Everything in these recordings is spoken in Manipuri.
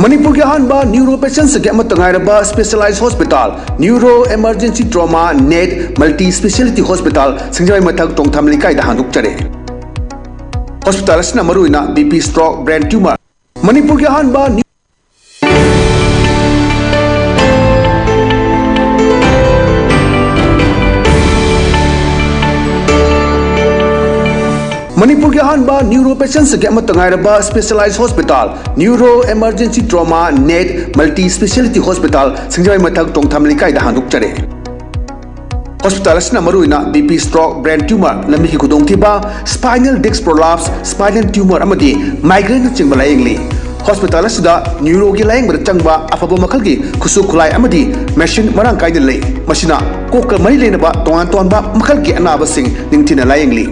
Manipur के अहानबा न्यूरो पेशेंट्स के अमतंगायरबा specialised hospital neuro emergency trauma net multi speciality hospital सिंगजाई मथक टोंगथाम लिकाइदा हांदुकचरे हॉस्पिटल असना मरुइना BP stroke brain tumour Manipur के अहानबा मणिपुर के अहानबा न्यूरो पेशेंट्स के अमतंगायरबा specialised hospital neuro emergency trauma net multi speciality hospital सिंगजाई मथक टोंगथाम लिकाइदा हांदुकचरे हॉस्पिटल असना मरुइना बीपी स्ट्रोक ब्रेन ट्यूमर लंबी की खुदोंगथिबा spinal disc prolapse spinal tumour अमदी माइग्रेन चिंगबा लायंगली हॉस्पिटल असदा न्यूरो की लायंग चंगबा अफब मखल की खुसु खुलाई अमदी मेशिन मरांग कायदे लई मसिना कोक मरी लेनबा तोंगान तोंबा मखल की अनाबसिंग निंगथिना लायंगली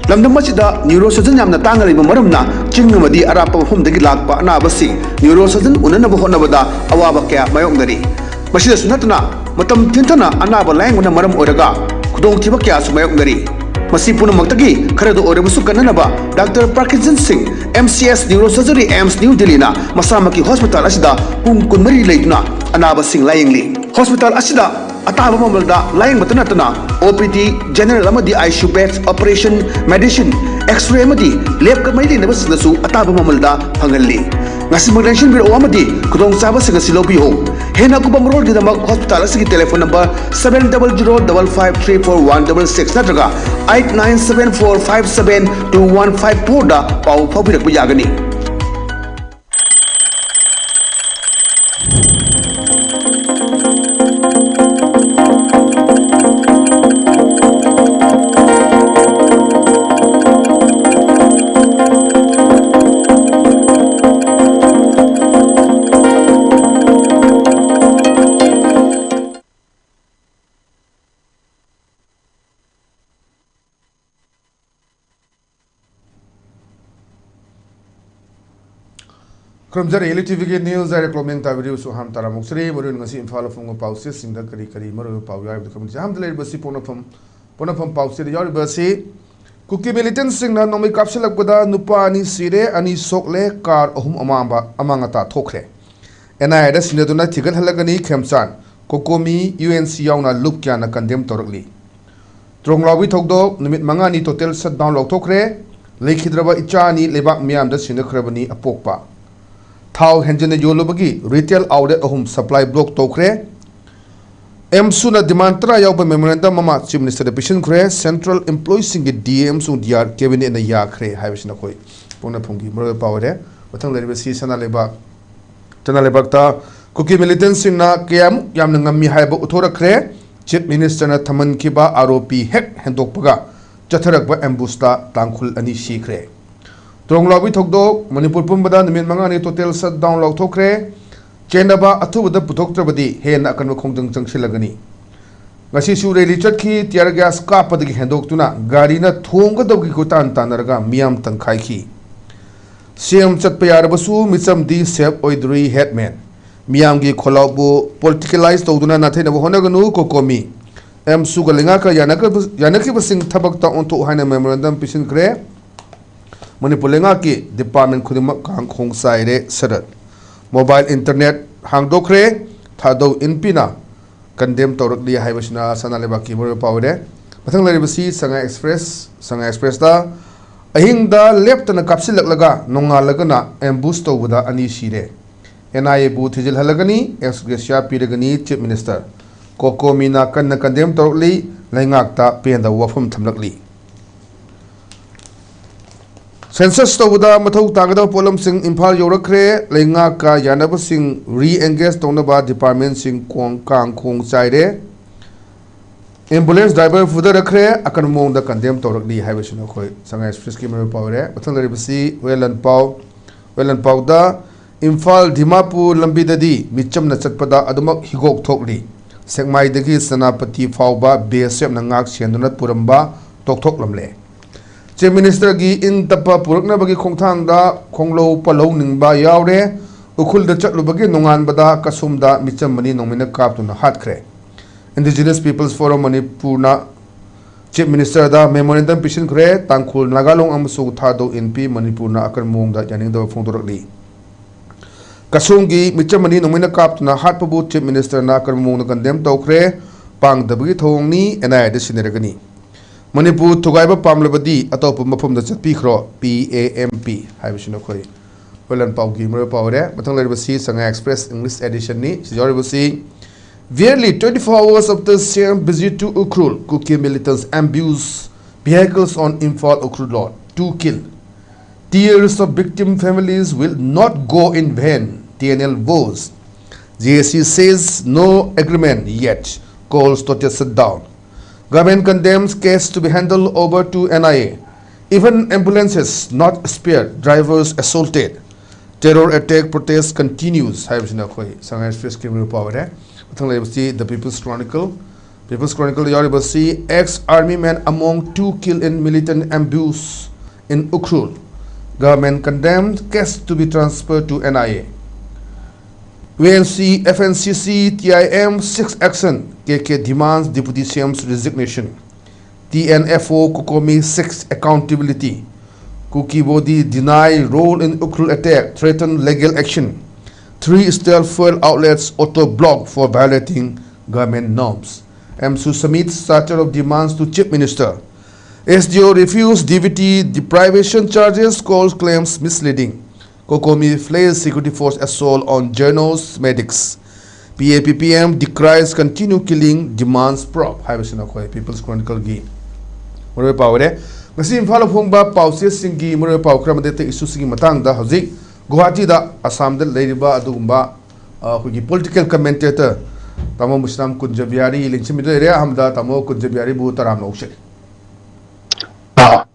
लमदम मसिदा neuro surgeon यामना तांगरिबा मरमना चिंगमदी अरापा मफमदगी Lakpa अनाबसिंग neuro surgeon उननबा होनबदा अवाबा क्या मायोंगदरी मसिदा सुनतना मतम थिंथना अनाबा लायंगना मरम ओरगा खुदोंथिबा क्या सुमायोंगदरी मसी पुनमक्तगी खरदो ओरबसु कन्ननबा doctor Parkinson Singh MCS neuro surgery AIIMS new Delhi ना मसामकी हॉस्पिटल असिदा पुंग कुनमरी लेदुना अनाबा सिंह लायंगली हॉस्पिटल असिदा अताबा ममलदा लायंग मतनतना OPD जनरल अमदी ICU beds operation medicine x ray अमदी लैब कमैली नबसनसु अताबा ममलदा फंगल्ली ngasi magdenshin biro amadi kudong saba singa silobiho hena kubang rol gidamak hospital asigi telephone number 7005534166 natraga 8974572154 da pau phabirak yagani Kunjabihari ELITETV के news direct commentator video so हम तारा मुक्सरी maroon ngasi imphal phung pause singda kari kari maru pau yai the community ham dele basi ponafam pause de yari basi kuki militant singna nomi kapselak bada nupa ani sire ani sokle car ahum amangata thokre NI da sinaduna thigal halagani khemsan kokomi UNC yauna lup kya na condemn torokli trongrawi thokdo numit mangani total shutdown lok thokre lekhidraba ichani lebak miam da sinakrabani apokpa Thao Henjene Yolubagi retail outlet ahum supply block tokre Suna demand tra yaw memorandum mama chief minister de pishin kre central employees sing DM su diar cabinet na ya kre haibisna koi pona phungi mro power bathang leribe si sana lebak ta kuki militant sing na kyam yam ngami haiba uthora kre chief minister na thaman kiba ROP hek hendok paga chatharak ba ambush ta tangkhul ani si kre Tronglawbi thokdo Manipur pumbada nimit mangani total shutdown lok thokre chenaba athubada puthoktrabadi hen akan khongdang changsilagani ngasi su rally chatki tear gas ka padagi hendoktuna gari na thonggadawgi ko tanaraga miam tankhai ki CM chatpayarbasu micham di sep oidri headman miam gi kholabu politicalize tawduna nathena honaganu kokomi su galinga ka yanaki basing thabak ta onto haina memorandum pisin kre Manipur lenga ki department khudimak kang khong saire sadat mobile internet hangdokre thado inpina condemn torakli haibasna sana lebaki mor pawre mathang laribasi sanga express da ahing da left na kapsilak laga nonga lagana ambush tawda ani sire NIA bu thijil halagani ex-gracia piragani chief minister kokomina kan condemn torakli lengak ta penda wafum thamlakli Census tawda mathau tagada polam sing imphal yorakre lenga ka yanaba sing re-engage tonaba department sing kang khong chaire ambulance driver fuda rakre akan mong da condemn torakli haibasuna khoi sanga express ki mer pawre mathang laribasi welan paw da imphal dimapur lambi dadi micham na chatpada adumak higok thokli sekmai dagi sanapati fawba BSF na ngak sianduna puramba tokthok lamle Chief Minister gi in tapa purakna bagi khongthang da khonglo palo ningba yawre Ukhrul da chatlu bagi nongan bada kasum da micham mani nomina kaptuna hatkre Indigenous Peoples Forum Manipur na Chief Minister da memorandum pishin kre tangkhul nagalong amsu thado NP Manipur na akar mong da yaning da phongdorakli Kasunggi Michamani Nomina Kapna Hatpabu Chief Minister Nakarmuna condemned Tokre, Pang the Bugitoni, and I Desinegani. Manipur Tugaiba Pamlabadi, Atopuma from the Pikro, PAMP, Habishinokoi. Well and Pau Gimmer Power, but only see Sanga Express English edition. Ni, Barely 24 hours after Singh visit to Ukhrul, Kuki militants abuse vehicles on Imphal Ukhrul Road, 2 killed. Tears of victim families will not go in vain, TNL vows. GSC says no agreement yet, calls to shut down. Government condemns case to be handled over to NIA. Even ambulances not spared, drivers assaulted. Terror attack protest continues. Sangha Express Criminal Power. The People's Chronicle. People's Chronicle Yoribasi, ex-army men among 2 killed in militant ambush in Ukhrul. Government condemned case to be transferred to NIA. VNC, FNCC, TIM 6 action. KK demands Deputy CM's resignation. TNFO Kokomi 6 accountability. Kuki body deny role in Ukhrul attack, threaten legal action. 3 steel fuel outlets auto-blocked for violating government norms. MSU submits starter of demands to Chief Minister. SDO refused DVT deprivation charges, calls claims misleading. Kokomi flails security force assault on journals, medics. PAPPM decries continue killing, demands prop. People's Chronicle gi. Mura Power. Ngasi Imphal Phongba Pauses Singhi Mura Pau Kramadete issue Singi Matangda Hazik. Guwahati da Assam da Lairiba adugumba political commentator Tamo Maisnam Kunjabihari Linchimidere Hamda Tamo Kunjabihari Bu Taram Noshek.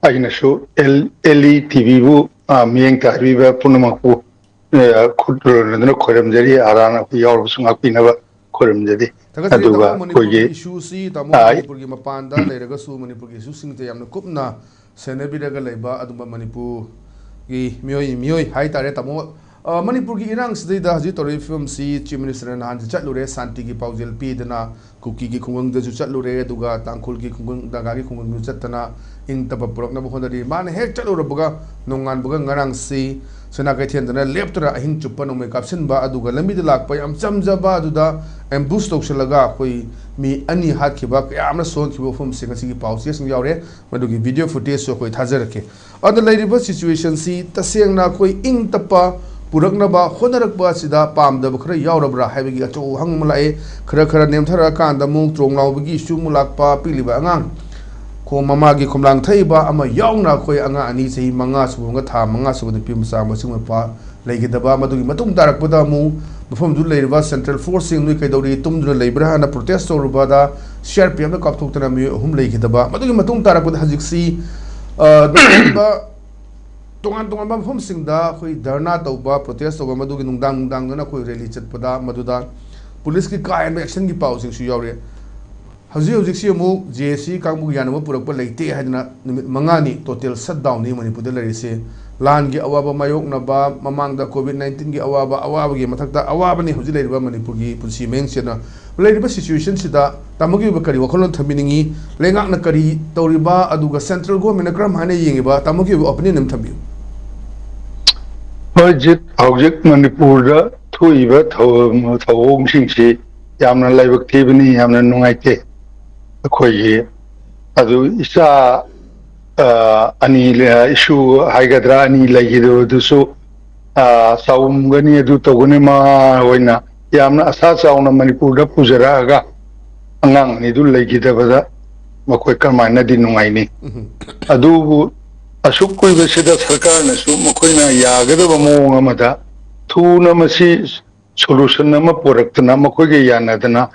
Ainasu ELITETV bu Mieng Tariba Punamaku Kudru no Koramjari Arana Yorusung Pinava Koramjari. Aduga Koye issue Tamo Manipuri Mapanda Legasu Manipuri Susing Yam Kupna Senabidaga Leba Adumba Manipur. Mioi Hai Tare Tamo Manipur ki irang sida haji tori film si Chief Minister na han chatlure Santi ki paujel pi dana Kuki ki khungang da ju chatlure duga tangkhul ki khungang daga ki khungang nu chatana ing tapa purok na bhondari man hek chatlure buga nongan buga ngarang si sena kai thian dana leptra ahin chupan ome kapsin ba aduga lambi de lak pa am chamja ba aduda ambush toksalaga khoi mi ani hat khiba yamna son khibo film singa si ki pause sing yaure madugi video footage so khoi thajarake ad lairiba situation si taseng na khoi ing tapa Puraknaba Honarakba Sida Pam the Bukra Yaurabra having a two hung mulai, Krakara named Harakan, the Mung Trong Laubigi, Shumulakpa, Piliba Angang. Ko Mamagi Kumlang Taiba, Ama Yauna Koi Anga Anisi, Mangas, Mungata, Mangas with the Pimsa, Masumapa, Legitaba, Madu Matum Darak Budamu, performed to Labor Central Forcing Nikadori, Tumdra Labra and a protest or Rubada, Sharpy and the Kaptoktanami, whom Legitaba, Madu Matum Darak with Hajiksi, Tongan Bam Sing da, Hui Darna Toba, protest over Madugin Dang Dangana, Hui related Pada, Maduda, Police Kai and action ki pausing Shuyore. Hazio Zixiamu, JC, Kambu Yanamo, Purapa Late Hadna Mangani, total shut down him when he put the Larisse, Langi Awaba Mayok Naba, Mamang the COVID-19 Awaba, Awagi, Mataka, Awabani, Huzile, Manipugi, Pusi mention. Related situation Sida, Tamugi Bakari, Wakolon Tamingi, Lenga Nakari, Toriba, Aduga Central Government, a Kram Hane Yingiba, Tamugi opening Tabu. Jit object Manipur to Eva Tawong Singsi, Yamna Labak Tibini, Yamna Nungaite, a Koye, Adu Isa Ani issue Haigadra, Ani Lagido, do so Saumgani do Togunima, Wena, Yamna Asasa on a Manipur, Puzaraga, Angang, Nidu Lagida, Makweka Mana di Nungaini. Adu Asuk koi besida sarkar na su makoina yagadaba mawong amada thuna masi solution ama poraktana makoige yanadana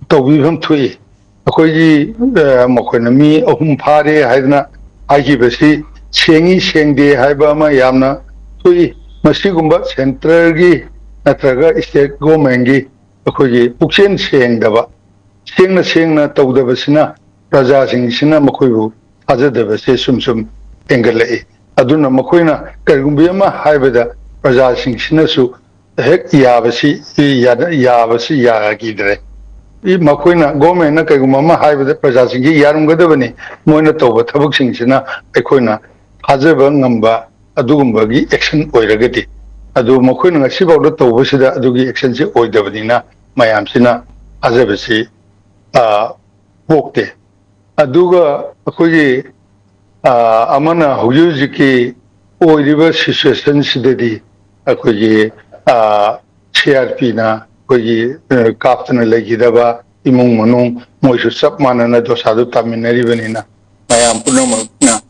tawibam thui akoigi makoina mi ahum phare haidna aigi besi sengi sengde haiba ama yamna thui masi gumba center gi natraga state government gi akoigi pukchen sengdaba sengna tawdabasina praja singsina makoibu ajadaba se sumsum Engalai. Aduna Makoina, Kargumbima, Hybida, Prajasing Sinasu, Hek Yavasi, Yavasi Yagidre. Makoina, Gomena, Kagumama, Hybida, Prajasing Yarum Gadavani, Moina Toba, Tabuxing Sina, Equina, Hazaba Namba, Adumbagi, Action Oiragati. adu mokhoina ngasi bawda tawbasida adugi action se oidabadina mayam sina azabasi pokte aduga akogi amana hujujiki oiriba situation sidadi akogi CRP na akogi kaptana legidaba imung manung moisu sab manana dosadu taminaribanina mayam punamakna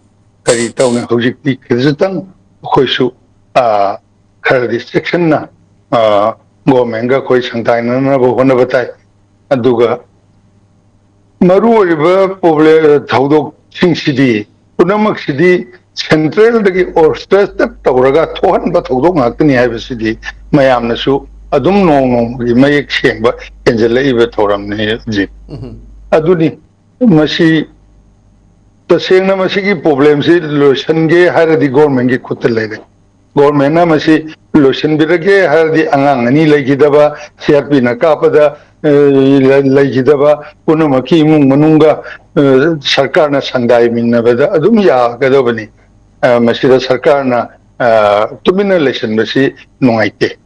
kari tawna hujikti khizatang khoisu khar restriction na government ga koi sangtaina na bo hona batai aduga maru oriba problem thaudok singsidi punamak sidi central dagi or stress tak tawraga thohan ba thaudok ngakni haibasidi mayamna su adum nong gi mayek sengba enjelai ba thoram ne ji aduni masi tasengna masi gi problem si solution ge haradi government gi khut lele government na masi solution birage haradi angang ani legidaba CRP na kapada legidaba punamaki imung manunga sarkar na sandai minna bada adum ya gadobani masida sarkar na tumina election basi nungaite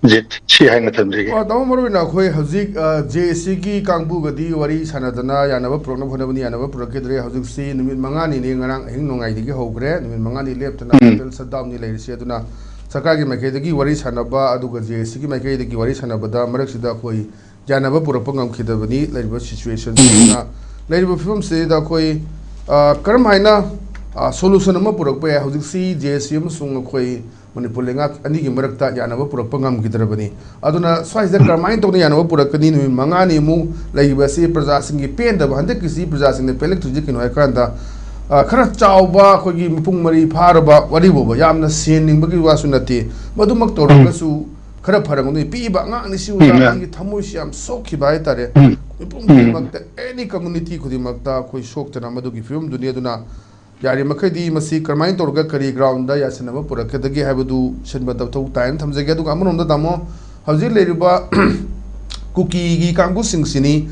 Jit si haina tamjige daw maruna khoi hazik JC ki kangbu gadi wari sanadana yanaba program honabani yanaba prokedre hazik si numit mangani ni ngarang hing nungai digi hogre numit mangani leptana hotel shutdown ni leirisi aduna sarkar gi makai dagi wari sanaba aduga JC ki makai dagi wari sanabada marak sida khoi yanaba purapang amkhidabani leiriba situation na leiriba film se da khoi karam haina solution ama purak pa hazik si JC amsung khoi Manipur lenga ani gi marakta yanaba purakpangam gidrabani aduna swaisa karmain tawna yanaba purakani numi mangani mu laiba si praja singi pen da hande kisi praja singi pelek tuji kino ekanda khara chawba khogi mipung mari pharaba wari boba yamna sening bagi wasunati madumak toragasu khara pharanguni piba ngani si uja ngi thamoi siam sokhi bai tare mipung makta any community khudi makta khoi soktana madugi film dunia duna yari makhadi masi karmain torga kari ground da yasanaba purakadagi habadu shenba tabtau time thamjage adu amonda damo hauji leriba kuki gi kangbu singsini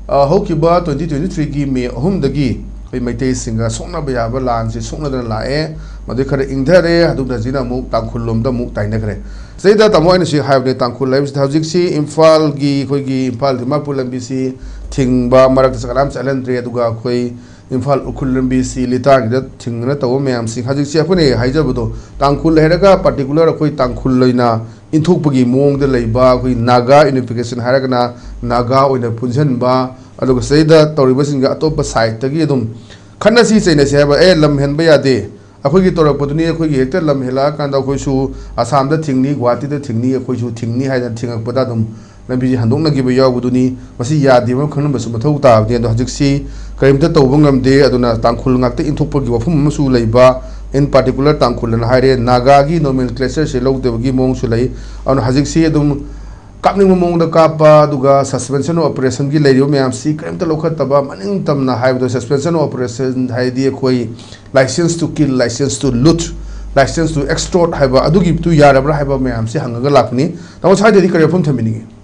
hokiba 2023 gi me ahum dagi pai maitei singa sokna ba yaba lan si sokna da lae madu khare ingdare adu dajina mu tangkhulom da mu taina khare seida tamo ina si habde tangkhul live hauji si imphal gi khoi gi imphal dimapur lambi si thingba marak sakaram challenge aduga khoi Imphal Ukhrul lambi si litang da thingna taw mayam sing hajik si aphune haijabado tangkhul heraga particular khoi tangkhul loina inthukpagi mong da leiba khoi naga unification haragna naga oina punjan ba aduga seida tawriba singa atopa side tagi adum khanna si chaina se ba lam henba yade akhoi gi torak paduni akhoi gi hekta lam hela kanda khoi su asam da thingni guwahati da thingni akhoi su thingni haida thingak pada dum lambi handongna gi ba yawbuduni masi yadi ma khanna basu mathau ta de hajik si karimta tawbungam de aduna tangkhul ngakte inthokpa gi wafum masu leiba in particular tangkhul na haire naga gi nomenclature se logde gi mong su lei anu hajik si adum kapning mong da kapa duga suspension operation gi leirio myam si karimta lokhat taba maning tamna haibdo suspension operation haidi khoi license to kill license to loot license to extort haiba adugi tu yarabra haiba myam si hangaga lakni taw saide di karefum thamini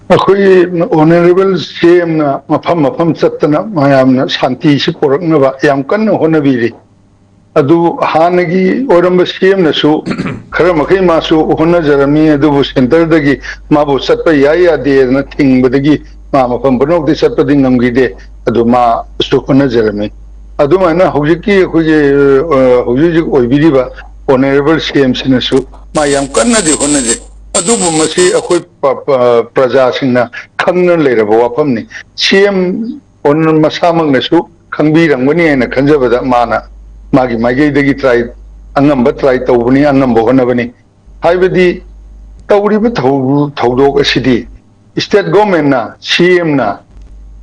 Akhui honorable CM na mafam chatna mayamna shanti si porakna ba yam kanna honabiri adu hanagi oramba CM na su khara makai ma su honna jarami adu bu center dagi ma bu chatpa ya de na thingbadagi ma mafam banok de chatpa ding ngamgi de adu ma su honna jarami adu mana hojiki hojiki oibiri ba honorable CM sina su ma yam kanna de honna de adubu masi akhoi praja singna khangna leiraba wafamni CM on masamang nasu khangbi rangwani aina khanjabada mana magi magi dagi try angamba try tawbani angamba honabani haibadi tawriba thawdok asidi state government na CM na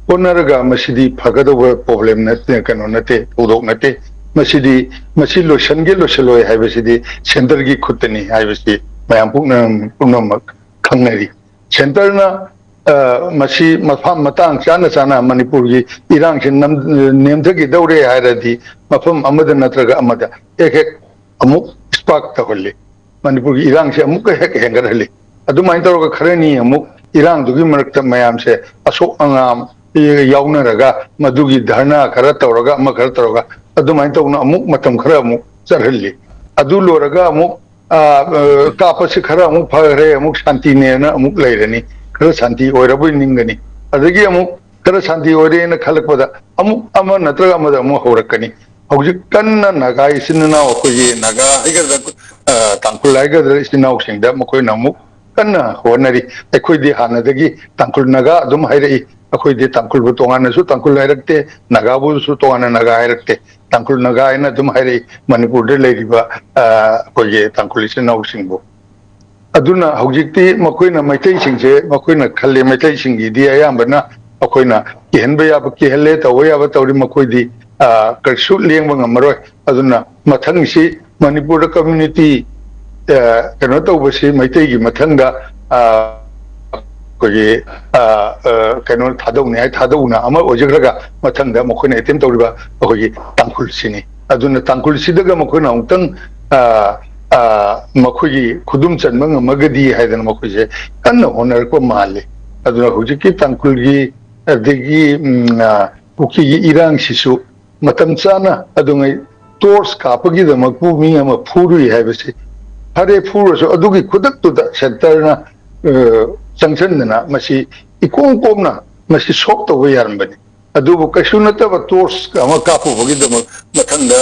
onaraga masidi phagadawa problem na kano nate thawdok nate masidi masi lotion ge losoloi haibasidi center gi khutani haibasi mayam puknam khangnari center na masi mafam matang chana Manipur gi irang sin nemthagi daure hairadi mafam amada natraga amada ek amuk spark taholi Manipur gi irang se amuk hek hengarali adumai tawga kharani amuk irang dugi marakta mayam se asok angam yawnaraga madugi dharna khara tawraga ama khara tawraga adumai tawna amuk matam khara amuk charhalli adu loraga amuk Kapse खरा अमुक फरे अमुक शांति ने अमुक लेरनी खरा शांति ओरबो निंगनी अदगी अमुक खरा शांति ओरेन खलकपदा अमुक अमा नत्रग अमदा अमुक होरकनी हौजिक कन्ना नागा इसिनना ओखोयि नागा हाइगदा तांकुल हाइगदा इसिनाउ सिंगदा मखोयना अमुक कन्ना होनरी अखोयदि हानदगी तांकुल नागा अदुम हाइरई अखोयदि तांकुल बु तोंगानसु तांकुल हाइरकते नागा बुसु तोंगाना नागा हाइरकते तांकुल नागा आइना अदुम हाइरई मणिपुर दे लेरिबा अखोयि तांकुल इसिनाउ सिंगबु अदुना हौजिकति मखोयना मैतै सिंगसे मखोयना खल्ले मैतै सिंगिदि अयामबना अखोयना केहनबा याब केहले तवय याब तवरि मखोयदि कर्सु लेंबा ngमरोय अदुना मथंगसि मणिपुर कम्युनिटी कनो तौबसि मैतैगी मथंगदा कोई कनो थादौने हाय थादौना अमा ओजग्रगा मथंगदा मखोयना एटेम तौरिबा अखोयि तांकुलसिनि अदुना तांकुलसिदगा मखोयना उंतंग मखोयि खुदुम चनबा ngमगदि हायदना मखोयसे कन्ना होनरको माले अदुना हुजिकि तांकुलगी अदगी कुकीगी इरांग सिसु मतम चाना अदुंगै टोर्स कापगिदमकु मी अमा फुरुई हायबसे हरे फुरसु अदुगी खुदक्तुदा सेंटरना संसनना मसी इकों कोमना मसी शॉक तव यारंबनी अदुबु कशु नतबा टोर्स अमा कापुबगिदम मथंदा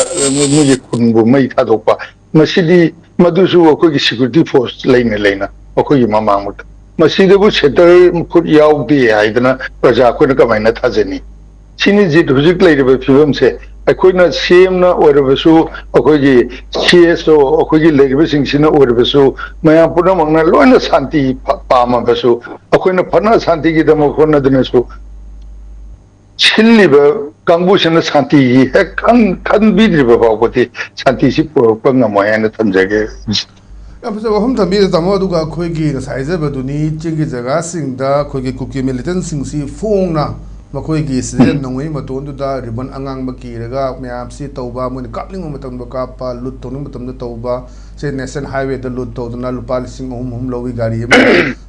मुजी खुनबु मै थादोपा मसीदी मदुसु अखोगी सिक्युरिटी फोर्स लेने लेना अखोगी ममामुत मसीदबु सेंटर खुद याउदि हाइदना प्रजा कोना कमाइना थाजनी सिनी जित हुजिक लेरिबे फिबम से अखोइना सेमना ओरबसु अखोगी सीएसओ अखोगी लेरिबे सिंगसिना ओरबसु मया पुना मंगना लोइना शांति पामाबसु अखोइना फना शांति की दम होनदनसु छिल्लिबे कांगबुसना शांति हे खन बिद्रिबे बावबति शांति सि पुरपंग मयाना थमजगे हम थमी तमो दुगा अखोगी साइजबदुनी चिंगी जगह सिंगदा अखोगी कुकी मिलिटेंट सिंगसी फोंगना मखोगी सिजन नोंगै मतोंदुदा रिबन अंगांग बकीरगा म्यापसी तौबा मुनि कापलिंग मतंदो कापा लुट तोंग मतंदो तौबा से नेशनल हाईवे द लुट तौदना लुपा लिसिंग हम लवी गाड़ी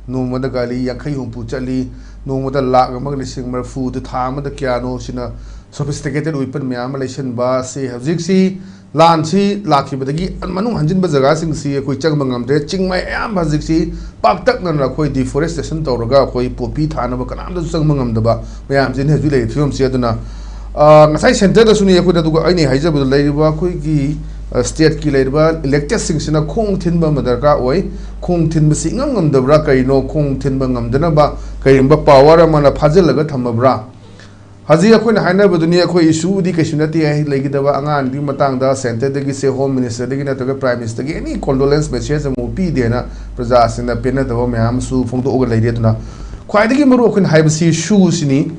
नोंमदा गाड़ी यांखै हुंपु चली नोंमदा लाख अमग लिसिंग मरफु द थामदा क्यानो सिना सोफिस्टिकेटेड वेपन म्याम लेशनबा से हजिकसी लानसी लाखिबदगी मनु हंजिनबा जगह सिंगसी कोई चंगबा ngamdre चिंगमै याम हजिकसी पाक्तकनरा कोई डिफोरेस्टेशन तौरगा कोई पोपी थानबा कनामदा चंगबा ngamdaba मैम जिन हजु ले फिल्म से अदुना ngasai center da suni yakoi da duga aini haijaba leiriba koi gi state ki leiriba elected singsina khong thinba madarka oi khong thinba si ngamdabra kaino khong thinba ngamdana ba kaimba power amana phajalaga thamabra haji akoi na haina baduni akoi issue di kaishunati ai legidaba angan di matang da center dagi se home minister dagi na to prime minister gi any condolence message mo pi dena praja sina pena da myam su phongdo oga leiri tuna khwaidagi maru akoi haibasi issue sini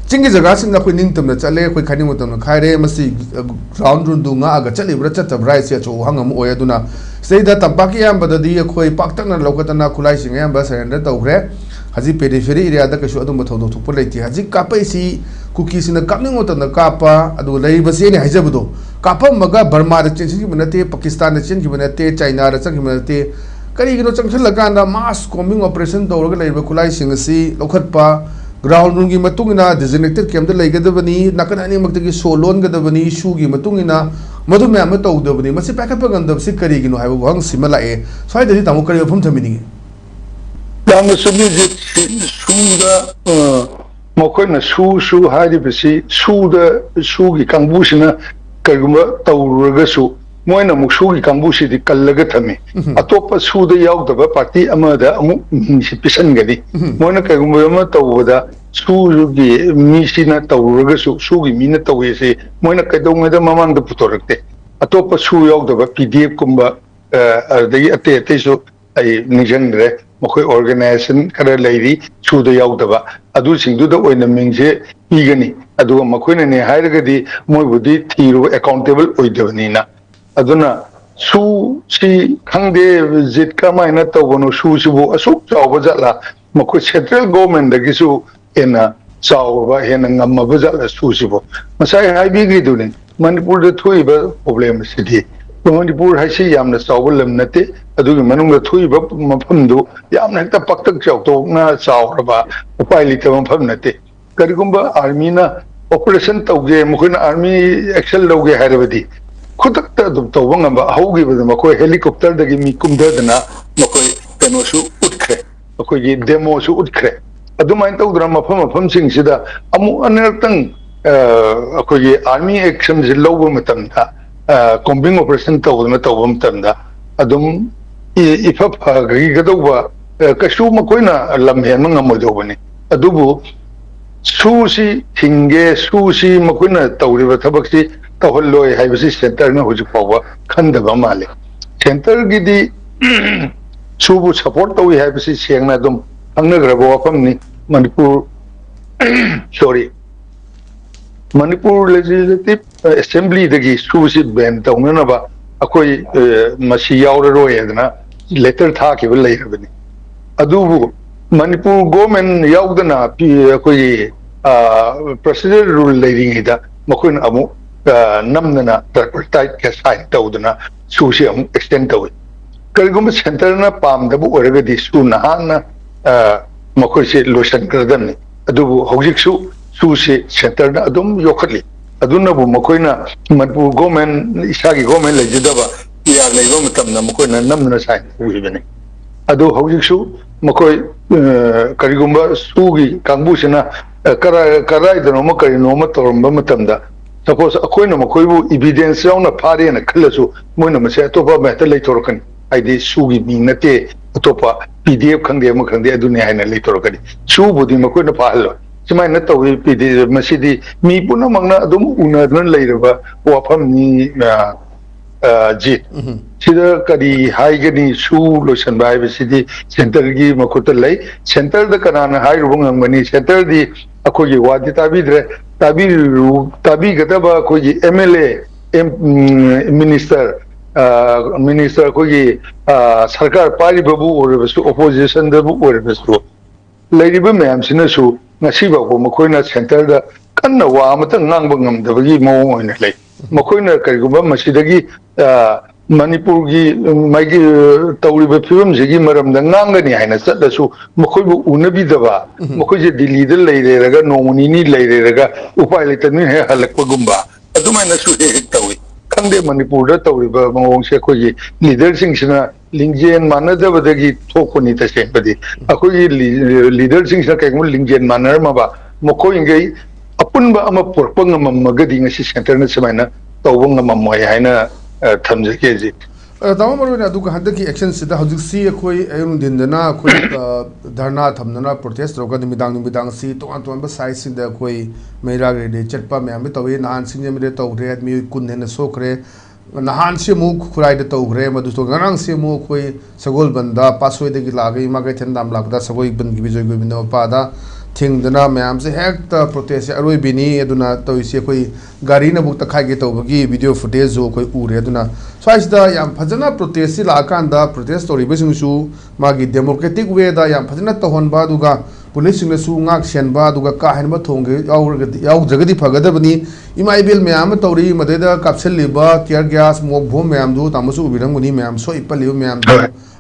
चिंगी जगह सिंग अखोई निंगतम चले अखोई खानिंग मतम खाइरे मसी ग्राउंड रुन दुंगा आगा चलिब्रा चतब्रा से चो हंगम ओय दुना सेदा तंपाकी याम बददी अखोई पाक्तन लौकतना खुलाई सिंग याम सरेंडर तौग्रे हजी पेरिफेरी एरिया द कशु अदुम थौदो थुप लेति हजी कापैसी कुकी सिन कापनिंग मतन कापा अदु लेबसे ने हाइजबदो कापम मगा बर्मा द चेंसिंग बनते पाकिस्तान द चेंसिंग बनते चाइना द चंग बनते करिगिनो चंगसल लगाना मास कॉम्बिंग ऑपरेशन तौरगा लेबा खुलाई सिंग सी लौखतपा ग्राउंड रूम की मतुंगिना डिजिग्नेटेड कैंप लेगदबनी नाकन अनिमक्तगी सोलोनगदबनी शू की मतुंगिना मधु मैम तौदबनी मसी पैकअप गंदबसी करिगिनो हाइबो हंग सिमलाए स्वाइदि तामु करि फम थमिनिगे याम सुबिजि शूदा मखोइना शू हाइदिबसी शू की कांगबुसिना करिगुम तौरगसु मोइना मुसुगी कांगबुसिदि कल्लगा थमे अतोप सूद यावदबा पार्टी अमदा अमु मिसि पिसनगदि मोइना कगुम तौबदा सूगी मिसिना तौरगसु सूगी मिना तौयेसे मोइना कदौंगदा ममांगदा पुतोरक्ते अतोप सू यावदबा पीडीएफ कुंबा अदगी अते अतेसु आई निजंगरे मखोय ऑर्गेनाइजेशन खरा लेरी सूद यावदबा अदु सिंगदुदा ओइना मिंगसे पीगनी अदु मखोयना ने हायरगदि मोयबुदि थीरो अकाउंटेबल ओइदबनीना अदुना सू सी खंगदे जित कमाइना तौबनो सू सिबु असुक चावबा जला मखो सेंट्रल गवर्नमेंट दगिसु एना चावबा हेना ngमबा जला सू सिबु मसाय हाइबिगिदुने मणिपुर द थोइबा प्रॉब्लम सिदि मणिपुर हाइसि यामना चावबा लम नते अदुगि मनुंग थोइबा मफमदु यामना हेक्ता पक्तक चावतोना चावरबा उपाय लिते मफम नते करिगुंबा आर्मी ना ऑपरेशन तौगे मखोना आर्मी एक्शन लौगे हायरबदी खुदक तौब हौगी हेलीकॉप्टर मी कुमदना मकोई कनोसु उठ्रे अखोई डेमोसु उठ्रे अदुमाइन तौद्रा मफम मफम सिंगसिदा अमु अनरतंग अखोई आर्मी एक्शन जि लौब मतमदा कॉम्बिंग ऑपरेशन तौब मतमदा अदुम इफा फगी गदौबा कशु मकोइना लमहेन ngमोदोबनी अदुबु सुसी हिंगे सुसी मकोइना तौरिबा थबकसी तौहल्लोय हाइबसी सेंटर न हुजु पावा खंदबा माले सेंटर गिदी सुबु सपोर्ट तौई हाइबसी सेंगना अदुम अंगनग्रबा वफमनी Manipur sorry Manipur legislative assembly दगी सुसी बैन तौननबा अखोई मसी यावररोयदना लेटर थाकिबा लेरबनी अदुबु मणिपुर गवर्नमेंट यावदना अखोई प्रोसीजर रूल लेरिंगदा मखोइन अमु नमदना ट्राइपरटाइट के साइन तौदना सुसी अमु एक्सटेंड तौई करिगुम सेंटर ना पामदबु ओरगदी सु नहाना मखोइसे लोशन करदमनी अदुबु हौजिकसु सुसी सेंटर ना अदुम योखली अदुनबु मखोइना मणिपुर गवर्नमेंट इसागी गवर्नमेंट लेजिदबा या लेबा मतमना मखोइना नमदना साइन उहिबनी अदु हौजिकसु मखोइ करिगुम सुगी कांगबुसना कराइदनो करिनो तौरंबा मतमदा सपोज अखोइना मखोइबु एविडेंस यावना फारेना खल्लसु मोइना मसे अतोपा मेहता लेथोरकनी आइदि सुगी मी नते अतोपा पीडीएफ खंगे म खंगे अदुने हाइना लेथोरकनी सुबुदि मखोइना फाहल्लो सिमाइना तौइ पीडीएफ मसिदि मी पुनमंगना अदुम उनदन लेरबा वाफमनी जित सिदा करी हाइगनी सु लोसन बाइबसिदि सेंटर की मखुत लई सेंटर द कनाना हाइरुबंगमनी सेंटर दि अखोगी वादि ताबिद्रे ताबी गदबा अखोगी एमएलए मिनिस्टर अखोगी सरकार पारिबबु ओरबसु ओपोजिशन दबु ओरबसु लेरिबा मैमसिनसु ngasibago makoina center da kanna wa amata ngangba ngamdabagi mawong oina lei makoina karigumba masidagi manipur gi maigi tawriba phibam jigi maramda ngangani haina chadasu makoibu unabi daba makoije delhi da leireraga nomuni ni leireraga upai leitani he halakpa gumba adumaina su he tawi khangde manipur da tawriba mawong se khoji leader sing sina लिंगजेन मानदबदगी थोपनी तसेपदी अखोई लीडर सिंह कईगम लिंगजेन मानर माबा मखोइंगै अपुनबा अमा पुरपंग मगदी ngasi सेंटर न समायना तौबंग ममय हायना थमजके जी तमाम अदुग हदकी एक्शन सिदा हजुसी अखोई अयुन दिनदना अखोई धरना थमना प्रोटेस्ट रोगा निमिदांग सी तोन तोन साइड सिंदा अखोई मेरा रे चटपा मैम तवे नान सिंह मेरे तौरे मी कुन हेन सोखरे नहान से मुख खुराइद तौग्रे मधुसो गरंग से मुख कोई सगोल बंदा पासोइदगी लागे मागे थेंदाम लागदा सगोई बन गिबि जोय गोबिंद पादा थिंगदना मैम से हेक्ट प्रोटेस्ट अरोय बिनी अदुना तोइसे कोई गाड़ी न बुक तखाइगे तौबगी वीडियो फुटेज जो कोई उरे अदुना स्वाइसदा याम फजना प्रोटेस्ट लाकांदा प्रोटेस्ट तौरिबसिंगसु मागी डेमोक्रेटिक वे दा याम फजना तोहनबा दुगा पुलिस सिंगसु ngaक सेनबा दुगा काहेनबा थोंगे याउजगदी फगदबनी इमाइबेल मैम तौरी मदेदा कापसलिबा टियर गैस मोक भोम मैम दु तामसु उबिरंगुनी मैम सो इपलियो मैम दु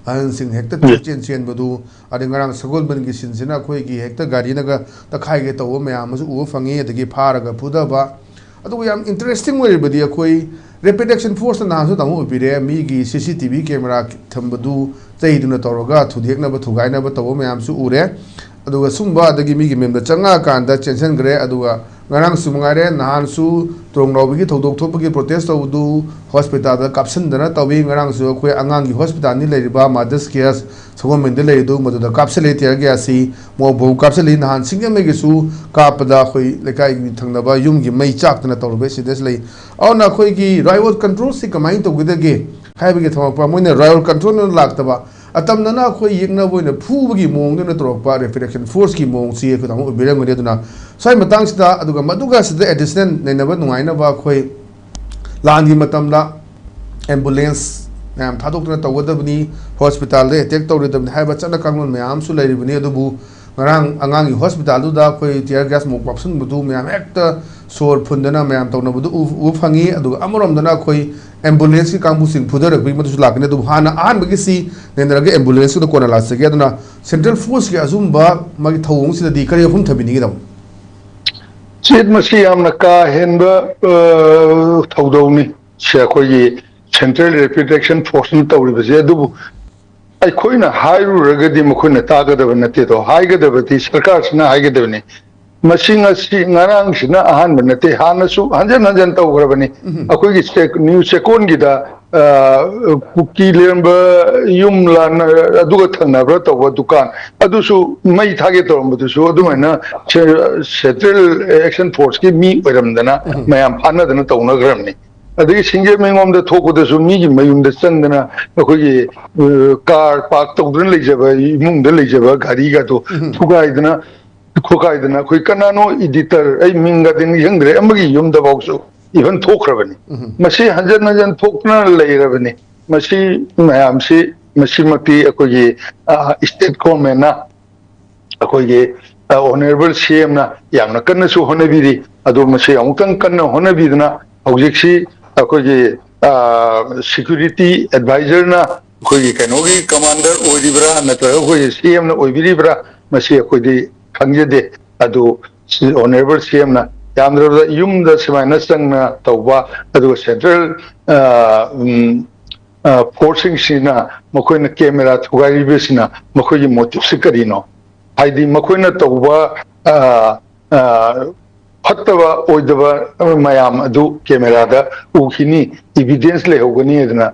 अहन सिंह हेक्टर चेन बदु अदिंगरांग सगोल बनगी सिनसिना खोइगी हेक्टर गाड़ी नगा तखाइगे तव मैम उ फंगे अदगी फारगा फुदबा अदु याम इंटरेस्टिंग वेबदी अखोई रैपिड एक्शन फोर्स नासु तामु उबिरे मीगी सीसीटीवी कैमरा थंबदु चैदुना तौरगा थुदेकनबा थुगाइनबा तव मैम सु उरे अदुगा सुंबा अदगी मीगी मेमदा चंगा कांदा चेंसन grey अदुगा ngarang sumngare nahan su trongnawbi thodok thopagi protest tawdu hospital da kapsindana tawi ngarang su khoi angang gi hospital ni leiriba mothers care sogomend leidu madu da kapsele tiar ge asi mo bo kapsele nahan singam ge su kapada khoi lekai gi thangnaba yum gi mai chak na tawbe sides lei auna khoi gi rival control si kamai to gidage haibe ge thama moine rival control na laktaba अतम नना कोई यंगना बोइने फूबगी मोंग न तोरपा रिफ्लेक्शन फोर्स की मोंग सी एक तमो बिरंग ने दुना साइ मतंग सिदा अदुगा मदुगा सिदा एडिशनल नैनबा नुंगाइना बा कोई लांगी मतमला एम्बुलेंस मैम थादोक्तना तवदबनी हॉस्पिटल दे अटैक तौरिदबनी हाइबा चना कांगन मैम सु लेरिबनी अदुबु ngarang angang hospital du da koi tear gas mok papsun budu मैम एकता सोर फुंदना मैम तौना बुदु उ फंगी अदुगा अमरम दना कोई एम्बुलेंस की कांबु सिंह फुदरक बि मदुस लाकने दु हाना आन बगी सी नेंदरगे एम्बुलेंस को कोना लासगे अदुना सेंट्रल फोर्स के अजुम्बा मगी थौंग सिदा दी करियो फुम थबिनी गदम चेत मसी यामना का हेनबा थौदौनी ꯑꯩꯈꯣꯏꯒꯤ ꯁꯦꯟꯇ꯭ꯔꯦꯜ ꯔꯦꯄꯤꯗ ꯑꯦꯛꯁꯟ ꯐꯣꯔꯁꯅ ꯇꯧꯔꯤꯕꯁꯦ ꯑꯗꯨꯕꯨ ꯑꯩꯈꯣꯏꯅ ꯍꯥꯏꯔꯨꯔꯒꯗꯤ ꯃꯈꯣꯏꯅ ꯇꯥꯒꯗꯕ ꯅꯠꯇꯦꯗꯣ ꯍꯥꯏꯒꯗꯕꯗꯤ ꯁꯔꯀꯥꯔꯁꯤꯅ ꯍꯥꯏꯒꯗꯕꯅꯤ ꯃꯁꯤ ꯉꯁꯤ ꯉꯔꯥꯡꯁꯤꯅ ꯑꯍꯥꯟꯕ ꯅꯠꯇꯦ ꯍꯥꯟꯅꯁꯨ ꯍꯟꯖꯟ ꯍꯟꯖꯟ ꯇꯧꯈ꯭ꯔꯕꯅꯤ ꯑꯩꯈꯣꯏꯒꯤ ꯅ꯭ꯌꯨꯁ ꯆꯦꯀꯣꯟꯒꯤꯗ ꯀꯨꯀꯤ ꯂꯩꯔꯝꯕ ꯌꯨꯝ ꯂꯥꯟ ꯑꯗꯨꯒ ꯊꯪꯅꯕ꯭ꯔꯥ ꯇꯧꯕ ꯗꯨꯀꯥꯟ ꯑꯗꯨꯁꯨ ꯃꯩ ꯊꯥꯒꯦ ꯇꯧꯔꯝꯕꯗꯨꯁꯨ ꯑꯗꯨꯃꯥꯏꯅ ꯁꯦꯟꯇ꯭ꯔꯦꯜ ꯑꯦꯛꯁꯟ ꯐꯣꯔꯁꯀꯤ ꯃꯤ ꯑꯣꯏꯔꯝꯗꯅ ꯃꯌꯥꯝ ꯐꯥꯅꯗꯅ ꯇꯧꯅꯈ꯭ꯔꯕꯅꯤ ꯑꯗꯒꯤ ꯁꯤꯡꯖꯃꯩꯔꯣꯝꯗ ꯊꯣꯛꯄꯗꯁꯨ ꯃꯤꯒꯤ ꯃꯌꯨꯝꯗ ꯆꯪꯗꯅ ꯑꯩꯈꯣꯏꯒꯤ ꯀꯥꯔ ꯄꯥꯔꯛ ꯇꯧꯗꯨꯅ ꯂꯩꯖꯕ ꯏꯃꯨꯡꯗ ꯂꯩꯖꯕ ꯒꯥꯔꯤꯒꯗꯣ ꯊꯨꯒꯥꯏꯗꯅ ꯑꯩꯈꯣꯏ ꯀꯅꯥꯅꯣ ꯏꯗꯤꯇꯔ ꯑꯩ ꯃꯤꯡꯒꯗꯤ ꯅꯤꯡꯁꯤꯡꯗ꯭ꯔꯦ ꯑꯃꯒꯤ ꯌꯨꯝꯗꯐꯥꯎꯁꯨ ꯏꯚꯟ ꯊꯣꯛꯈ꯭ꯔꯕꯅꯤ ꯃꯁꯤ ꯍꯟꯖꯟ ꯍꯟꯖꯟ ꯊꯣꯛꯇꯨꯅ ꯂꯩꯔꯕꯅꯤ ꯃꯁꯤ ꯃꯌꯥꯝꯁꯤ ꯃꯁꯤꯃꯛꯇꯤ ꯑꯩꯈꯣꯏꯒꯤ ꯁ꯭ꯇꯦꯠ ꯒꯣꯔꯃꯦꯟꯅ ꯑꯩꯈꯣꯏꯒꯤ ꯑꯣꯅꯔꯦꯕꯜ ꯁꯤ ꯑꯦꯝꯅ ꯌꯥꯝꯅ ꯀꯟꯅꯁꯨ ꯍꯣꯠꯅꯕꯤꯔꯤ ꯑꯗꯣ ꯃꯁꯤ ꯑꯃꯨꯛꯇꯪ ꯀꯟꯅ ꯍꯣꯠꯅꯕꯤꯗꯅ ꯍꯧꯖꯤꯛꯁꯤ ꯑꯩꯈꯣꯏꯒꯤ ꯁꯦꯀ꯭ꯌꯨꯔꯤꯇꯤ ꯑꯦꯗꯚꯥꯏꯖꯔꯅ ꯑꯩꯈꯣꯏꯒꯤ ꯀꯩꯅꯣꯒꯤ ꯀꯃꯥꯟꯗꯔ ꯑꯣꯏꯔꯤꯕ꯭ꯔꯥ ꯅꯠꯇ꯭ꯔꯒ ꯑꯩꯈꯣꯏꯒꯤ ꯁꯤ ꯑꯦꯝꯅ ꯑꯣꯏꯕꯤꯔꯤꯕ꯭ꯔꯥ ꯃꯁꯤ ꯑꯩꯈꯣꯏꯗꯤ ꯈꯪꯖꯗꯦ ꯑꯗꯨ ꯑꯣꯅꯔꯦꯕꯜ ꯁꯤ ꯑꯦꯝꯅ ꯌꯥꯝꯗ꯭ꯔꯕꯗ ꯌꯨꯝꯗ ꯁꯨꯃꯥꯏꯅ ꯆꯪꯅ ꯇꯧꯕ ꯑꯗꯨꯒ ꯁꯦꯟꯇ꯭ꯔꯦꯜ ꯐꯣꯔꯁꯁꯤꯡꯁꯤꯅ ꯃꯈꯣꯏꯅ ꯀꯦꯃꯦꯔꯥ ꯊꯨꯒꯥꯏꯔꯤꯕꯁꯤꯅ ꯃꯈꯣꯏꯒꯤ ꯃꯣꯇꯤꯞꯁꯤ ꯀꯔꯤꯅꯣ ꯍꯥꯏꯗꯤ ꯃꯈꯣꯏꯅ ꯇꯧꯕ ꯐꯠꯇꯕ ꯑꯣꯏꯗꯕ ꯃꯌꯥꯝ ꯑꯗꯨ ꯀꯦꯃꯦꯔꯥꯗ ꯎꯈꯤꯅꯤ ꯏꯚꯤꯗꯦꯟꯁ ꯂꯩꯍꯧꯒꯅꯤ ꯑꯗꯨꯅ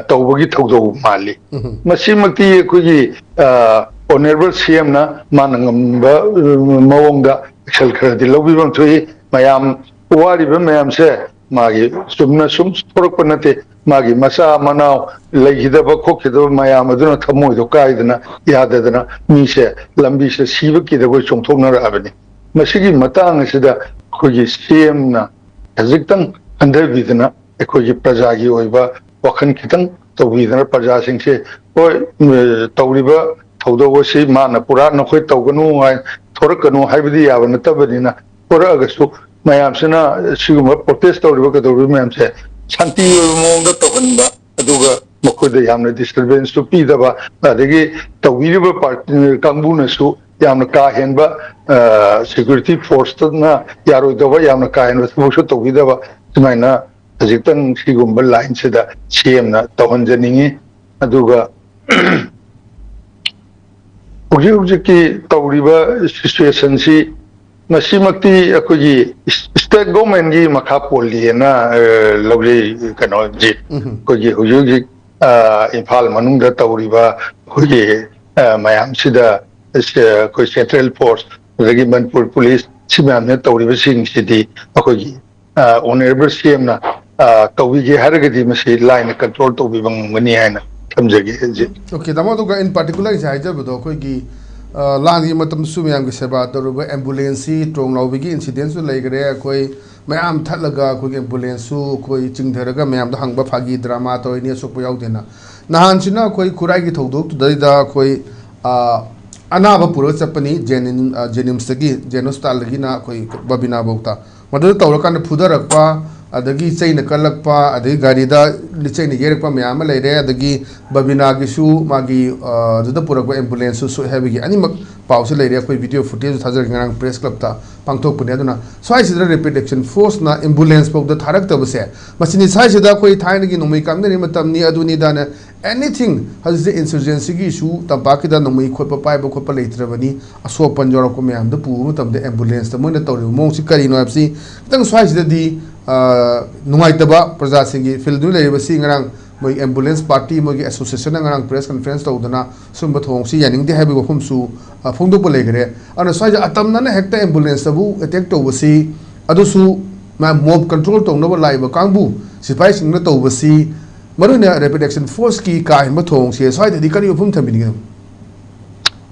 ꯇꯧꯕꯒꯤ ꯊꯧꯗꯧ ꯃꯥꯜꯂꯤ ꯃꯁꯤꯃꯛꯇꯤ ꯑꯩꯈꯣꯏꯒꯤ ꯑꯣꯅꯔꯦꯕꯜ ꯁꯤ ꯑꯦꯝꯅ ꯃꯥꯅ ꯉꯝꯕ ꯃꯑꯣꯡꯗ ꯑꯦꯛꯁꯟ ꯈꯔꯗꯤ ꯂꯧꯕꯤꯕ ꯊꯣꯛꯏ ꯃꯌꯥꯝ ꯋꯥꯔꯤꯕ ꯃꯌꯥꯝꯁꯦ ꯃꯥꯒꯤ ꯆꯨꯝꯅ ꯁꯨꯝ ꯊꯣꯔꯛꯄ ꯅꯠꯇꯦ ꯃꯥꯒꯤ ꯃꯆꯥ ꯃꯅꯥꯎ ꯂꯩꯈꯤꯗꯕ ꯈꯣꯠꯈꯤꯗꯕ ꯃꯌꯥꯝ ꯑꯗꯨꯅ ꯊꯃꯣꯏꯗꯣ ꯀꯥꯏꯗꯅ ꯌꯥꯗꯗꯅ ꯃꯤꯁꯦ ꯂꯝꯕꯤꯁꯦ ꯁꯤꯕ ꯀꯤꯗꯕꯣꯏ ꯆꯣꯡꯊꯣꯛꯅꯔꯛꯑꯕꯅꯤ ꯃꯁꯤꯒꯤ ꯃꯇꯥꯡ ꯑꯁꯤꯗ ꯑꯩꯈꯣꯏꯒꯤ ꯁꯤ ꯑꯦꯝꯅ ꯈꯖꯤꯛꯇꯪ ꯍꯟꯊꯕꯤꯗꯅ ꯑꯩꯈꯣꯏꯒꯤ ꯄ꯭ꯔꯖꯥꯒꯤ ꯑꯣꯏꯕ ꯋꯥꯈꯜ ꯈꯤꯇꯪ ꯇꯧꯕꯤꯗꯅ ꯄ꯭ꯔꯖꯥꯁꯤꯡꯁꯦ ꯍꯣꯏ ꯇꯧꯔꯤꯕ ꯊꯧꯗꯣꯛ ꯑꯁꯤ ꯃꯥꯅ ꯄꯨꯔꯥ ꯅꯈꯣꯏ ꯇꯧꯒꯅꯨ ꯊꯣꯔꯛꯀꯅꯨ ꯍꯥꯏꯕꯗꯤ ꯌꯥꯕ ꯅꯠꯇꯕꯅꯤꯅ ꯊꯣꯔꯛꯑꯒꯁꯨ ꯃꯌꯥꯝꯁꯤꯅ ꯁꯤꯒꯨꯝꯕ ꯄ꯭ꯔꯣꯇꯦꯁ ꯇꯧꯔꯤꯕ ꯀꯩꯗꯧꯔꯤꯕ ꯃꯌꯥꯝꯁꯦ ꯁꯥꯟꯇꯤ ꯑꯣꯏꯕ ꯃꯑꯣꯡꯗ ꯇꯧꯍꯟꯕ ꯑꯗꯨꯒ ꯃꯈꯣꯏꯗ ꯌꯥꯝꯅ ꯗꯤꯁꯇꯔꯕꯦꯟꯁꯁꯨ ꯄꯤꯗꯕ ꯑꯗꯒꯤ ꯇꯧꯕꯤꯔꯤꯕ ꯄꯥꯔꯇꯤ ꯀꯥꯡꯕꯨꯅꯁꯨ ꯌꯥꯝꯅ ꯀꯥ ꯍꯦꯟꯕ ꯁꯦꯀ꯭ꯌꯨꯔꯤꯇꯤ ꯐꯣꯔꯁꯇꯅ ꯌꯥꯔꯣꯏꯗꯕ ꯌꯥꯝꯅ ꯀꯥ ꯍꯦꯟꯕ ꯊꯕꯛꯁꯨ ꯇꯧꯕꯤꯗꯕ ꯁꯨꯃꯥꯏꯅ ꯍꯧꯖꯤꯛꯇꯪ ꯁꯤꯒꯨꯝꯕ ꯂꯥꯏꯟꯁꯤꯗ ꯁꯦꯝꯅ ꯇꯧꯍꯟꯖꯅꯤꯡꯉꯤ ꯑꯗꯨꯒ ꯍꯧꯖꯤꯛ ꯍꯧꯖꯤꯛꯀꯤ ꯇꯧꯔꯤꯕ ꯁꯤꯆꯨꯋꯦꯁꯟꯁꯤ ꯃꯁꯤꯃꯛꯇꯤ ꯑꯩꯈꯣꯏꯒꯤ ꯁ꯭ꯇꯦꯠ ꯒꯣꯔꯃꯦꯟꯒꯤ ꯃꯈꯥ ꯄꯣꯜꯂꯤꯑꯅ ꯂꯧꯖꯩ ꯀꯩꯅꯣꯖꯤ ꯑꯩꯈꯣꯏꯒꯤ ꯍꯧꯖꯤꯛ ꯍꯧꯖꯤꯛ ꯏꯝꯐꯥꯜ ꯃꯅꯨꯡꯗ ꯇꯧꯔꯤꯕ ꯑꯩꯈꯣꯏꯒꯤ ꯃꯌꯥꯝꯁꯤꯗ ꯑꯩꯈꯣꯏ ꯁꯦꯟꯇ꯭ꯔꯦꯜ ꯐꯣꯔꯁ ꯑꯗꯒꯤ ꯃꯅꯤꯄꯨꯔ ꯄꯨꯂꯤꯁ ꯁꯤ ꯃꯌꯥꯝꯅ ꯇꯧꯔꯤꯕꯁꯤꯡꯁꯤꯗꯤ ꯑꯩꯈꯣꯏꯒꯤ ꯑꯣꯅꯔꯦꯕꯜ ꯁꯤ ꯑꯦꯝꯅ ꯇꯧꯕꯤꯒꯦ ꯍꯥꯏꯔꯒꯗꯤ ꯃꯁꯤ ꯂꯥꯏꯅ ꯀꯟꯇ꯭ꯔꯣꯜ ꯇꯧꯕꯤꯕ ꯉꯝꯒꯅꯤ ꯍꯥꯏꯅ ꯊꯝꯖꯒꯦ ꯍꯧꯖꯤꯛ ओके तमो तो इन पर्टिकुलर से हाइजबदो कोई की लांगी मतम सु मैम की सेवा तरुब एम्बुलेंसी ट्रोंग लाउबी इंसिडेंट सु लेगरे कोई मैम थलगा कोई एम्बुलेंस सु कोई चिंगधरगा मैम द हंगबा फागी ड्रामा तो इने सु पोयाउ देना नहानसिना कोई खुराई की थौदोक तुदैदा कोई अनाब पुरो चपनी जेनिम्स की जेनोस्टाल की ना कोई बबिना बोक्ता मदद तौरकान फुदरकपा अदगी चैन कलकपा अदगी गाड़ीदा चैन येरकपा मैम लेरे अदगी बबिनागीसु मागी जुदा पुरकपा एम्बुलेंस सु हेबगी अनिमक पाउसे लेरे कोई वीडियो फुटेज थाजर ngarang प्रेस क्लब ता पांगथोकपने अदुना स्वाइसिदा रैपिड एक्शन फोर्स ना एम्बुलेंस पौदा थारक्तबसे मसिनि साइसिदा कोई थाइनगी नोमै कामने मतमनी अदुनि दाना एनीथिंग हजसे इंसर्जेंसी की इशू तंपाकिदा नोमै खोप पाइब खोप लेत्रबनी असोपन जोरको मैम द पु मतमदे एम्बुलेंस त मोइना तौरि मोंगसि करिनो आपसि तंग स्वाइसिदा दी नुंगाइतबा प्रजा सिंगी field लेबसी ngarang moi ambulance party moi association ngarang press conference tawdana sumba thongsi yaning de habi wafum su phongdo po legre ana sai atamna na hekta ambulance tabu attack tawbasi adusu ma mob control tawna ba laiba kangbu sipai singna tawbasi maruna rapid action force ki ka hin ba thongsi sai de kari wafum thambini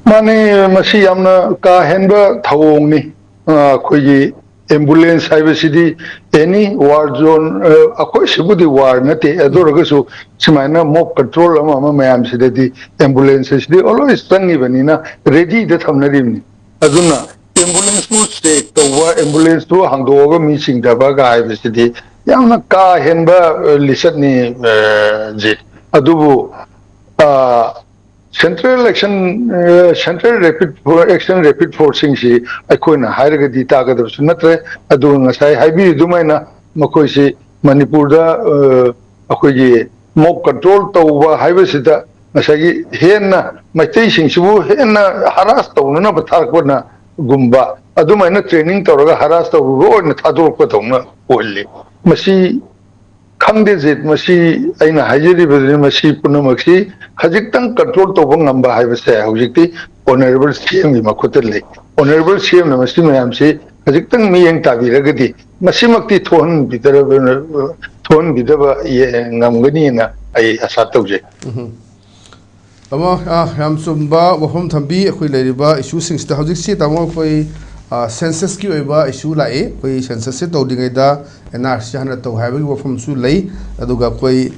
mane masi yamna ka hen ba thawong ni khoyi ambulance है एनी वार जोन अखोई वार नते अदोरगसु सिमाइना मोब कंट्रोल मैम सिदि एम्बुलेंस ऑलवेज चंगीबनीना रेडी द थमनरिबनी अदुना एम्बुलेंस मु चेक तवा एम्बुलेंस तो हांदोगा मीसिंग दबा गायबसिदि यामना का हेनबा लिसटनी जे अदुबु सेंट्रल रैपिड फोर्सिंग से अखोना हाइरगदी तागदबसु नत्रे अदु ngasai Hibi दुमाइना मखोइसि Manipur akhoi mob control tauba haibasida ngasagi henna maitai singsibu henna haras tawnana batharkona gumba adumaina training tawraga haras tawro na thadorpa tawna olli masi khangde jet masi aina hajeri bedri masi punamaksi khajiktan control tawba ngamba haibase hojikti honorable CM gi makhute le honorable CM na masi mayamsi khajiktan miyeng tabiragadi masimakti thon bidaba ngamgani na ai asa tawje tamo yam sumba wahom thambi akhoi leiriba issue sing sta hojik si tamo khoi census ki oiba issue lai khoi census se tawdingai da NRC hana taw haibagi wafam su lei aduga khoi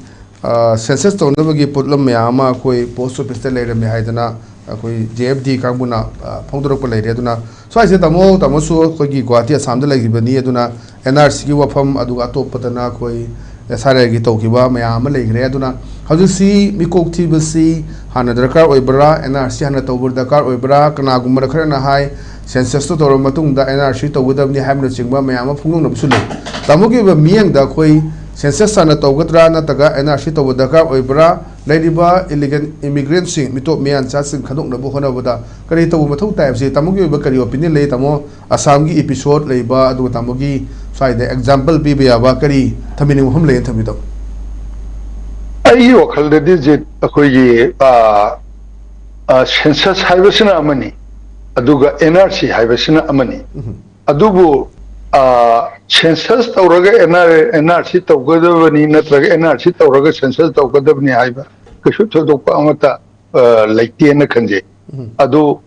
census tawnabagi putlam mayama khoi post office ta leirame haidana khoi JFD kanguna phongdorok leire aduna so aise tamo su khoi gi Guwahati Assam da leigibani aduna NRC ki wafam aduga topatana khoi SRA gi tawkiba mayam leigre aduna hojisi mikok thibasi hana darkar oibra NRC hana tawbur darkar oibra kana gumra kharana hai census to tor matung da NRC tawudabni hamna chingba mayam phungung namsu le tamugi ba miyang da khoi census hana tawgadra na taga NRC tawud darkar oibra leiriba illegal immigrants sing mitop miyan cha sing khadok na bu khona boda kari tawu mathau type se tamugi ba kari opinion le tamo Assam gi episode leiba adu tamugi saide example bi ba ba kari thamini hum le thamito ai wakal da digit akhoi census haibasina amani aduga NRC haibasina amani adubu census tawraga NRC tawgadabani natraga NRC tawraga census tawgadabani haiba kashu thodokpa amata laitena khanje adu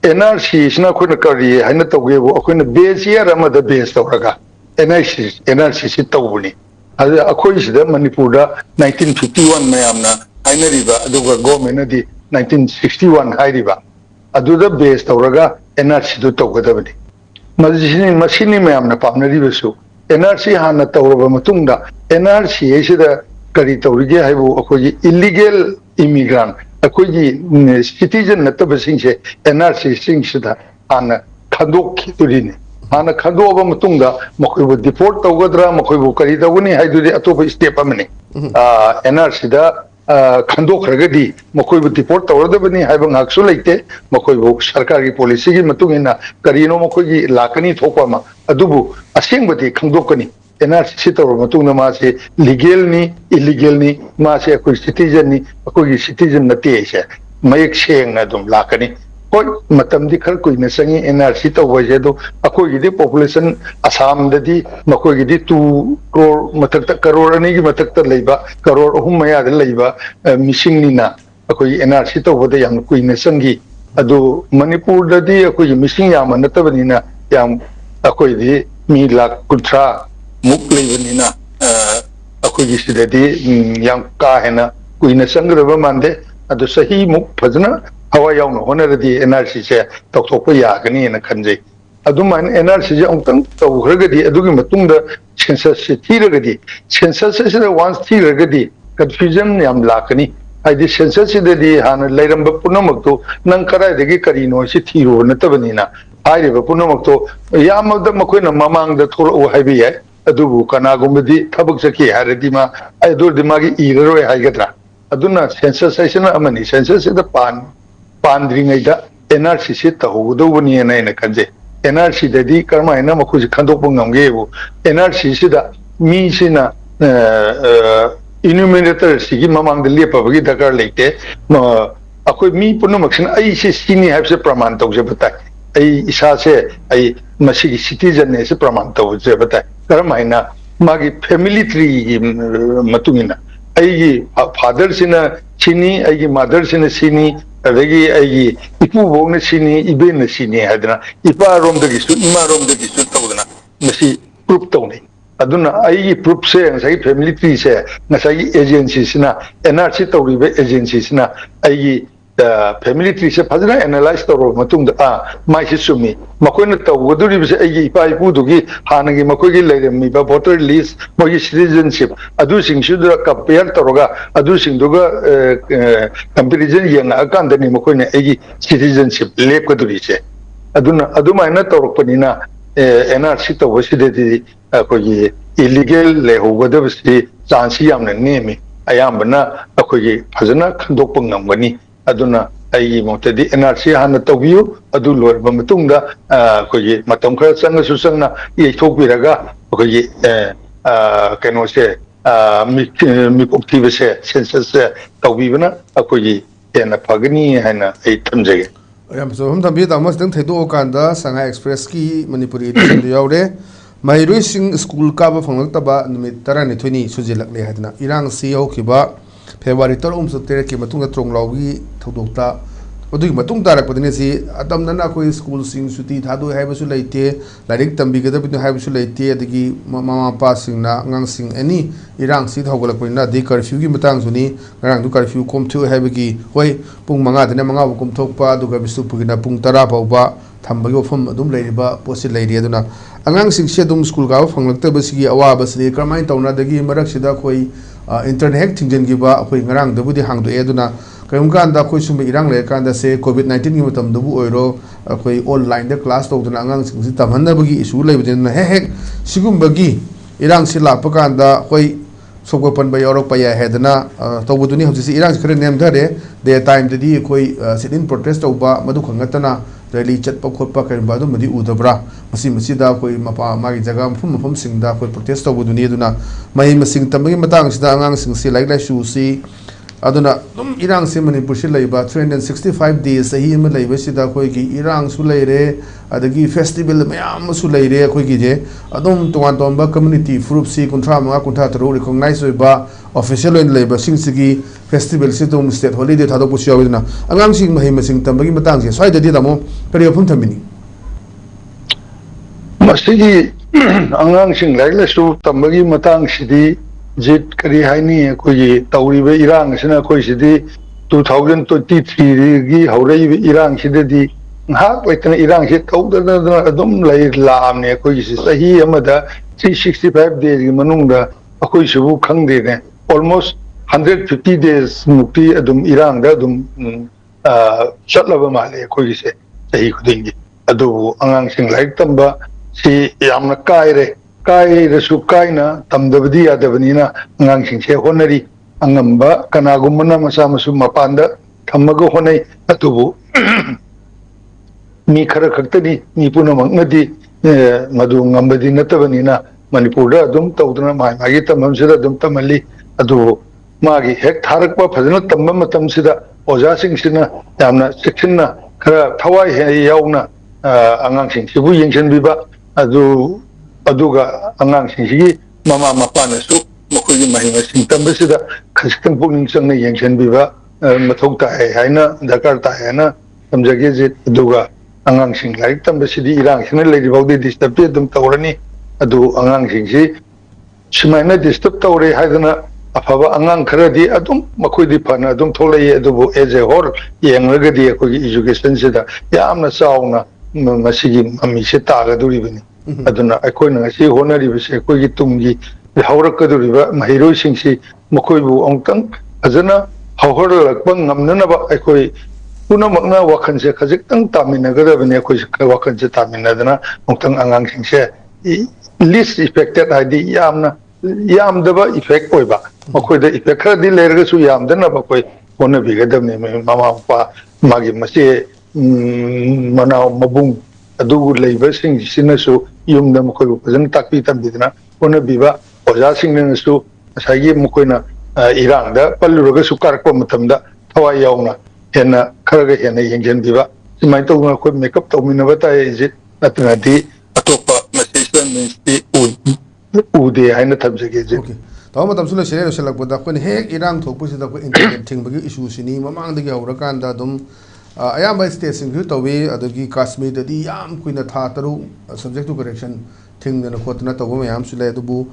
NRC sina khona kari haina tawgebo akhona base year amada base tawraga NRC si tawbuni akhoi sida Manipur da 1951 mayamna hainariba aduga government di 1961 hairiba aduda base tawraga NRC do tawgadabani masini mayamna pamnaribasu NRC hana tawraba matungda NRC sida kari tawrige haibu akhoi illegal immigrant akhoi citizen natabasingse NRC singsida hana khandok khiturini hana khandoba matungda makhoi deport tawgadra makhoi kari tawuni haidudi atopa step amani NRC da khandok ragadi makhoi deport tawradabani haiba ngaksu leite makhoi sarkar gi policy gi matungina karino makhoi gi lakani thokpa adubu asengbati khandokani NRC tawra matungna ma se legal ni illegal ni ma se akhoi citizen ni akhoi citizen nate se mayek seng adum lakani koi matam di khar koi na sangi NRC tawba je do akhoi gi population Assam da di makhoi gi 2 crore matak crore ani gi matak ta leiba crore ahum maya da leiba missing ni na akhoi NRC tawba da yam koi na sangi adu Manipur da di akhoi missing yam na tabani na yam akhoi di mi lak kutra muk leibani na akhoi gi sida di yam ka hena koi na sangra ba mande adu sahi muk phajna hawa yaw no honoradi NRC se tokthokpa yagani na khanjai aduman NRC je ongtang tawhragadi adugi matungda census se thiragadi census se once thiragadi confusion yam lakani haidi census se di hana lairamba punamakto nang karai degi karino se thiro natabani na hairiba punamakto yamada makoina mamangda thoro haibi ya adubu kanagumdi thabak saki haradi ma aidur dimagi iraroi haigadra aduna census se amani census se da pandringaida NRC se tahudobani na kanje NRC dadi karmaina makhuji khandokpa ngamgebu NRC sida mi sina enumerator sigi mamang de lepabagi dakar leite akhoi mi punamaksin ai se sini habse praman tawje batai ai isa se ai masigi citizen ne se praman tawje batai karmaina magi family tree matungina ai father sina chini ai mother sina sini adagi ai ipu bong na sini ibe na sini hadna ipa rom da gisu ima rom da gisu tawdana masi proof tawni aduna ai proof se ngai family tree se ngai agency sina NRC tawribe agency sina ai family tree se phajna analyze tawro matung da mai si sumi makoina tawgoduri bi se ai ipa ipu dugi hanagi makogi leiremi ba voter list mogi citizenship adu sing sudra compare tawroga adu sing duga comparison yang akan dani makoina ai citizenship lep kaduri se aduna adumaina tawrokpanina NRC tawsidedi akogi illegal lehogadabi chance yamna nemi ayambana akogi fazana khandokpa ngamgani aduna ai motadi NRC hana tawbiyu adu lorba matungda akogi matam khara changa susangna yeithokbiraga akogi keno se mi koktibe se census tawbibana akogi ena phagani hana ai thamjage yam so hum thambi damas dang thaido kanda Shanghai Express ki Manipuri edition yaure Mairui Singh school ka ba phangak taba numit tarani thuni sujilak le hadna irang si hokiba February 3 ki matunga tronglawgi thodokta odui matung tarak padine si atamna koi school sing suti thadu haibasu leite larik tambi gada bidu haibasu leite adigi mama pa singna ngang sing ani irang si thogolak pina di curfew gi matang suni ngarang du curfew kom thu haibagi hoi pung manga dane manga bu kom thokpa duga bisu pugina pung 10 pawba thambagi ofam adum leiriba posi leiri aduna angang sing se dum school ga phanglakta basigi awa basri kramai tawna dagi marak sida koi internet thingjen gi ba koi ngarang dabudi hangdu eduna kayumkanda koi sumbe irang le kanda se COVID-19 gi matam dabu oiro koi online da class tawduna angang sing si tamhanna bagi issue leibudena hek sigumbagi irang si lapakanda koi sokko pan ba yorok pa ya hedna tawbuduni hojisi irang khare nem dhare de time dadi koi sit in protest tawba madu khangatana rally chatpa khotpa kan ba dum madi udabra masi da koi mapa magi jaga mafum sing da koi protest tawbuduni aduna mai masing tambagi matang sida angang sing si like shu si aduna dum irang se Manipur si leiba 365 days sahi ma leiba sida koi ki irang su leire adagi festival mayam su leire koi ki je adum tongan tomba community group si kuntra manga kunta tro recognize oiba official in leiba sing sigi festival si dum state holiday thado pusi awidna angang sing mahi masing tambagi matang se swai dadi damo periopum thamini masigi angang sing like su tambagi matang sidi Jit kari haini koi tauriba irang sina koi sidi 2023 gi haurai irang sidadi ngak waitana irang si taudana adum lai lamne koi si sahi amada 365 days gi manungda akoi sibu khangde ne almost 150 days mukti adum irang da adum chatlaba male koi se sahi khudingi adu angang sing like tamba si yamna kaire kai rasu kaina tamdabdi adabanina ngang singse honari angamba kanagumna masa masu mapanda thamaga honai atubu mi khara khaktani ni puna mangadi madu ngambadi natabanina Manipur adum tawduna magi tamam sida adum tamali adu magi hek tharakpa phajana tamma matam sida oja sing sina yamna sectionna khara thawai yauna angang sing sibu yengchen biba adu aduga angang singsi mama mapana su mokogi mahima sing tambasida khasitang pungning changna yengchen biba mathok ta haina dakar ta haina tamjage je aduga angang sing lai tambasidi irang sina leiri baudi disturb dum tawrani adu angang singsi simaina disturb tawre haidana afaba angang kharadi adum makoidi phana adum tholai adubu as a whole yengragadi akogi education sida yamna sauna masigi ami se taga duribini aduna akoi na si honari bise koi gi tumgi haurak kaduriba mahiroi singsi mokoi bu ongtang ajana hawhar lakpa ngamna ba akoi puna makna wakhan se khajik tang tamina gada bane akoi wakhan se tamina dana ongtang angang singse least affected id yamdaba effect oiba mokoi da effect khadi lerga su yamdana ba koi hona bigadamne mama pa magi mase manao mabung adu leiba sing sinasu yumda mokoi pazan takpi tambidna ona biba oja singna su asagi mokoina irangda palluraga su karakpa matamda thawai yauna hena kharaga hena yengjen biba simai tawna koi makeup tawmina bata is natna di atopa masistan minsti ude haina thamjage je taw matam sula shere selak boda koi hek irang thokpu sida ko internet thingbagi issue sini mamang dagi aurakanda dum ayamba state singhu tawi adagi Kashmir dadi yam kuina tha taru subject to correction thing na khotna taw mayam sule dubu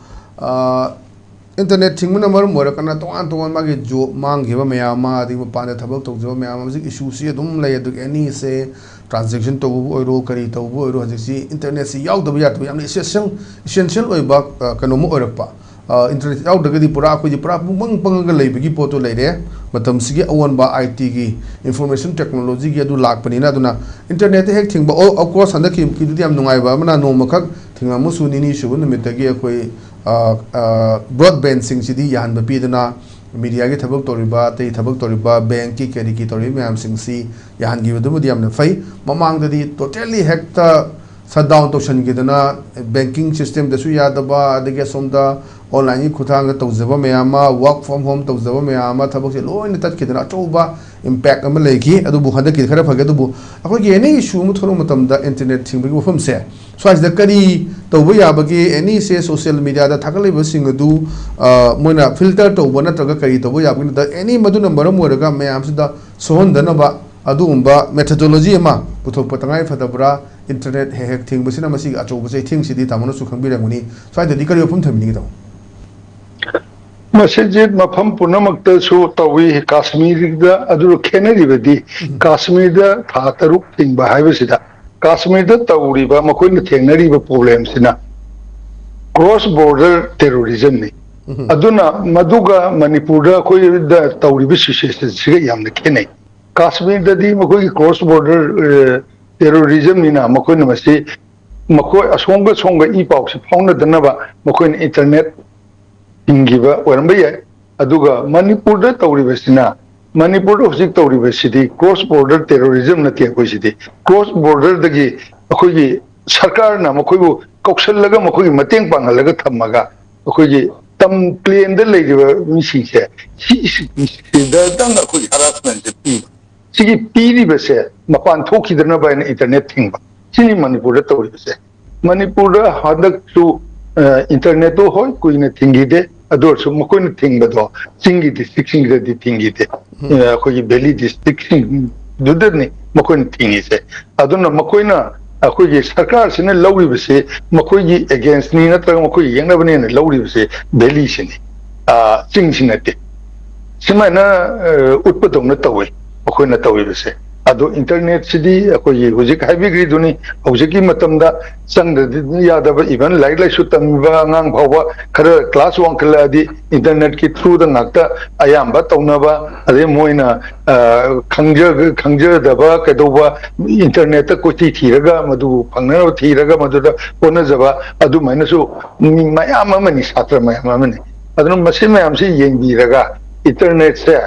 internet thing mun mar mor kana ton magi jo mangiba mayam ma adi pa na thabak tawjo mayam ji issue si dum lay adu any se transaction to oiro kari to oiro ji internet si yaw dabu yat yam essential oi ba kanomu oirakpa internet yaudagadi pura akhoi pura pung pang leibagi poto leire matam sigi awanba IT gi information technology gi adu lakpani na aduna internet hek thingba of course handa ki dudi am nungai ba mana no makhak thingma musu nini shubun mitagi akhoi broadband sing sidi yahan ba pidana media gi thabak toriba tei thabak toriba bank ki keri ki tori myam sing si yahan gi du mudi am na fai mamang dadi totally hekta shutdown to shan gidana banking system da su yadaba adage somda online khutang tawjaba mayama work from home tawjaba mayama thabak se loin tat kidana choba impact am leki adu bu handa ki khara phage du bu akoi ge any issue mu thono matam da internet thingbi wafam se so as da kari tawba yabagi any se social media da thakale ba sing du moina filter tawba na taga kari tawba yabagi da any madu number mo raga mayam se da sohon dana ba adu umba methodology ma puthok patangai fadabra internet hek thing basina masi achoba se thing sidi tamano su khangbiramuni so as da dikari wafam thamni gi Masjid mafam punamakta su tawi Kashmir da adu khenari badi Kashmir da thataruk thing ba haibasida Kashmir da tawri ba makoi na thengnari ba problem sina cross border terrorism ni aduna maduga Manipur da koi da tawri ba situation siga yamna khenai Kashmir da di makoi cross border terrorism ni na makoi na masi makoi asonga songa I pau si phawna danaba makoi na internet ingiba oramba yai aduga Manipur da tawribasina Manipur da hojik tawribasidi cross border terrorism na tiya koi sidi cross border dagi akoi gi sarkar na makoi bu kauksallaga makoi gi mateng pangalaga thammaga akoi gi tam plane da leidiba misi se si da dang akoi harassment se pi sigi piri base mapan thokidana ba internet thingba sini Manipur da tawribase Manipur da hadak su internet to hoy kuina thingide ador su makoi thingba singi district singi di thingide koi Delhi district dudani makoi thingi se aduna makoi na akoi gi sarkar sine lawi base makoi gi against ni na tra makoi yengna bane na lawi base Delhi sine sing sinate simana utpadong na tawi makoi na tawi base ado internet sidi akoi hojik haibigri duni hojiki matamda sangda yadaba even like sutamba ngang bhawa khara class 1 kala di internet ki through da ngakta ayamba tawnaba ade moina khangja daba kadoba internet ta koti thiraga madu phangna thiraga madu da pona jaba adu maina su mayam amani satra mayam amani adu masi mayam si yengbi raga internet se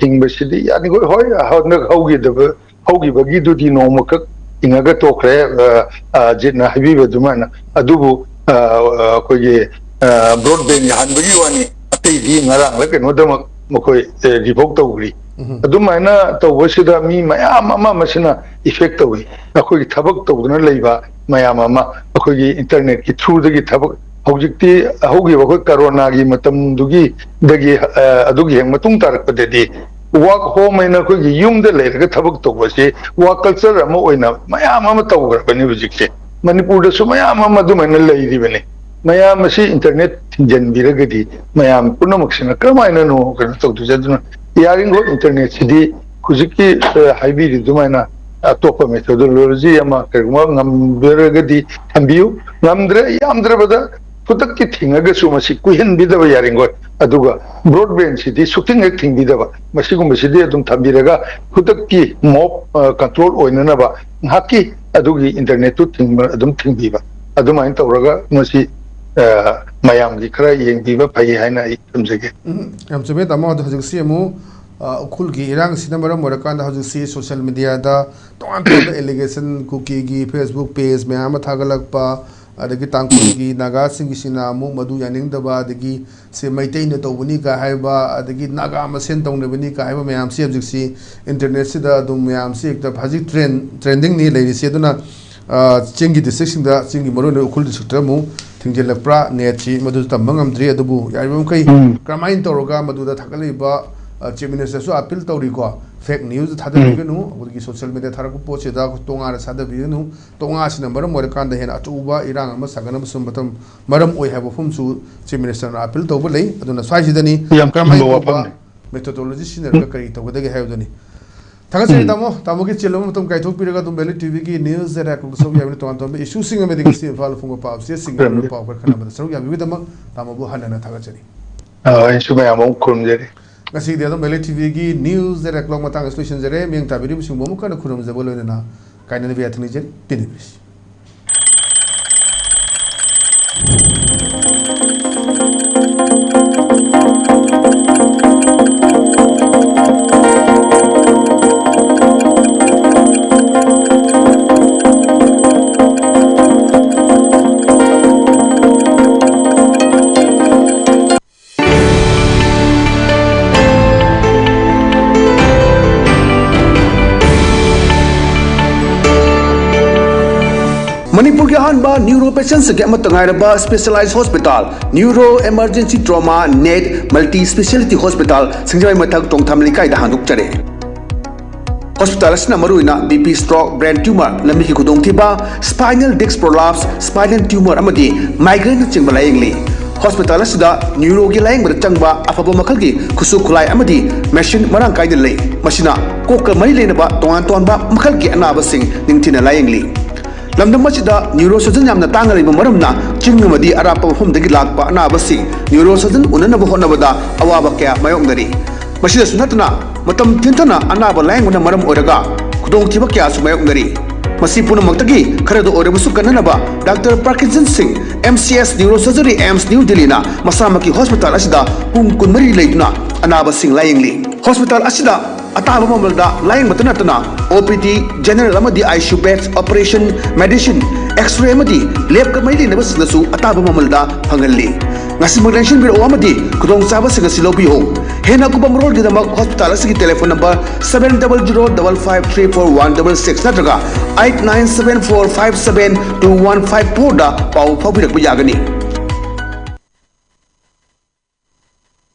thing basidi yani go hoy hawna hawgi bagi du di no makak ingaga to khre jitna habiba dumana adubu ko ye broadband han bagi wani atei di ngarang la keno dama makoi revoke tawri adumana tawsida mi mayam ama masina effect tawi akoi thabak tawduna leiba mayam ama akoi internet ki through dagi thabak hojikti hogi bakoi corona gi matam dugi dagi adugi heng matung tarak padedi work home ina koi gi yum de leiraga thabak tawbase work culture ama oina mayam ama tawgra bani hojikse Manipur da su mayam ama dumana leiri bani mayam si internet thinjan biragadi mayam punamuksina kramaina no kana tawdu jaduna yaringo internet sidi hojiki haibiri dumana atopa methodology ama kerma ngambiragadi thambiu ngamdre yamdre bada putak ki thingaga su masi kuhin bidaba yaringo aduga broadband sidi shooting ek thing bidaba masi gum sidi adum thambiraga putak ki mob control oinana ba haki adugi internet tu thing adum thingbiba aduma in tawraga masi mayam gi khara yengbiba phai haina I thamjage am chame tamo da hajiksi mu Ukhrul gi irang sinamara morakan da hajiksi social media da ton ton allegation cookie gi Facebook page me ama thagalakpa adagi tangpuri naga singisina mu madu yaning daba adagi se maitai na tawbani ka haiba adagi naga masen tawnabani ka haiba mayam si objectsi internet sida dum mayam si ekta bhaji trending ni leiri se duna chingi district singda chingi marone Ukhrul district mu thingjelapra net chi madu tambangam dri adubu yaribam kai kramain tawroga madu da thakaliba chief minister su appeal tawri ko fake news thadabiganu adagi social media tharaku poche da tonga ra sadabiganu tonga sina maram morakan da hen atuba irang ama sagana sum batam maram oi habo fum su chief minister na appeal tawba lei aduna swai sidani kramai methodology sina ka kari tawda ge hayudani थागतरी तामो की चेलो मतम काइथोक पिरगा तुम ELITETV की न्यूज़ रे को सब याबने तोन तोन इशू सिंग में दिगसी इम्फाल फुंगो पाव से सिंग में पाव कर खना बद सरो याबि दम तामो बो हनना थागतरी इशू में आमो खुरमजरी ngasi dia dom ELITETV ki news रे क्लॉक मतंग स्टेशन जरे मिंग ताबिरि बिसुं बमु kana खुरम जबो लेना काइने बे अथनि जे तिनिबिस मणिपुर के अहम न्यूरो पेशेंट्स के specialise hospital neuro emergency trauma net multi speciality hospital सिंगजाई मथक टोंगथाम लिकाई दा हांदुक चरे हॉस्पिटल असना मरुइना बीपी स्ट्रोक ब्रेन ट्यूमर लंबी की खुदोंथिबा spinal disc prolapse spinal tumour अमदी माइग्रेन चिंग लायंगली हॉस्पिटल असदा न्यूरो की लायंग चंगबा अफब मखल की खुसु खुलाई अमदी मशीन मरांग कायदे लई मसिना कोक मरी लेनबा तोंगान तोंबा मखल की अनाबसिंग निंगथिना लायंगली लमदम मसिदा neuro surgeon यामना तांगरिबा मरमना चिंगमदी अरापा मफमदगी Lakpa अनाबसिंग neuro surgeon उननबा होनबदा अवाबा क्या मायोंगदरी मसिदा सुनतना मतम थिंथना अनाबा लायंगना मरम ओरगा खुदोंथिबा क्या सुमायोंगदरी मसी पुनमक्तगी खरदो ओरबसु कन्ननबा doctor Parkinson Singh MCS neuro surgery AIIMS new Delhi ना मसामकी हॉस्पिटल असिदा पुंग कुनमरी लेदुना अनाबसिंग लायंगली हॉस्पिटल असिदा अताबा ममलदा लायंग मतनतना OPD जनरल अमदी ICU beds operation medicine x ray अमदी लैब कमैली नबसनसु अताबा ममलदा फंगल्ली ngasi magdenshin biro amadi kudong saba siga silobiho hena kubam road gidamak hospital asigi telephone number 7005534166 natraga 8974572154 da pau phabirak yagani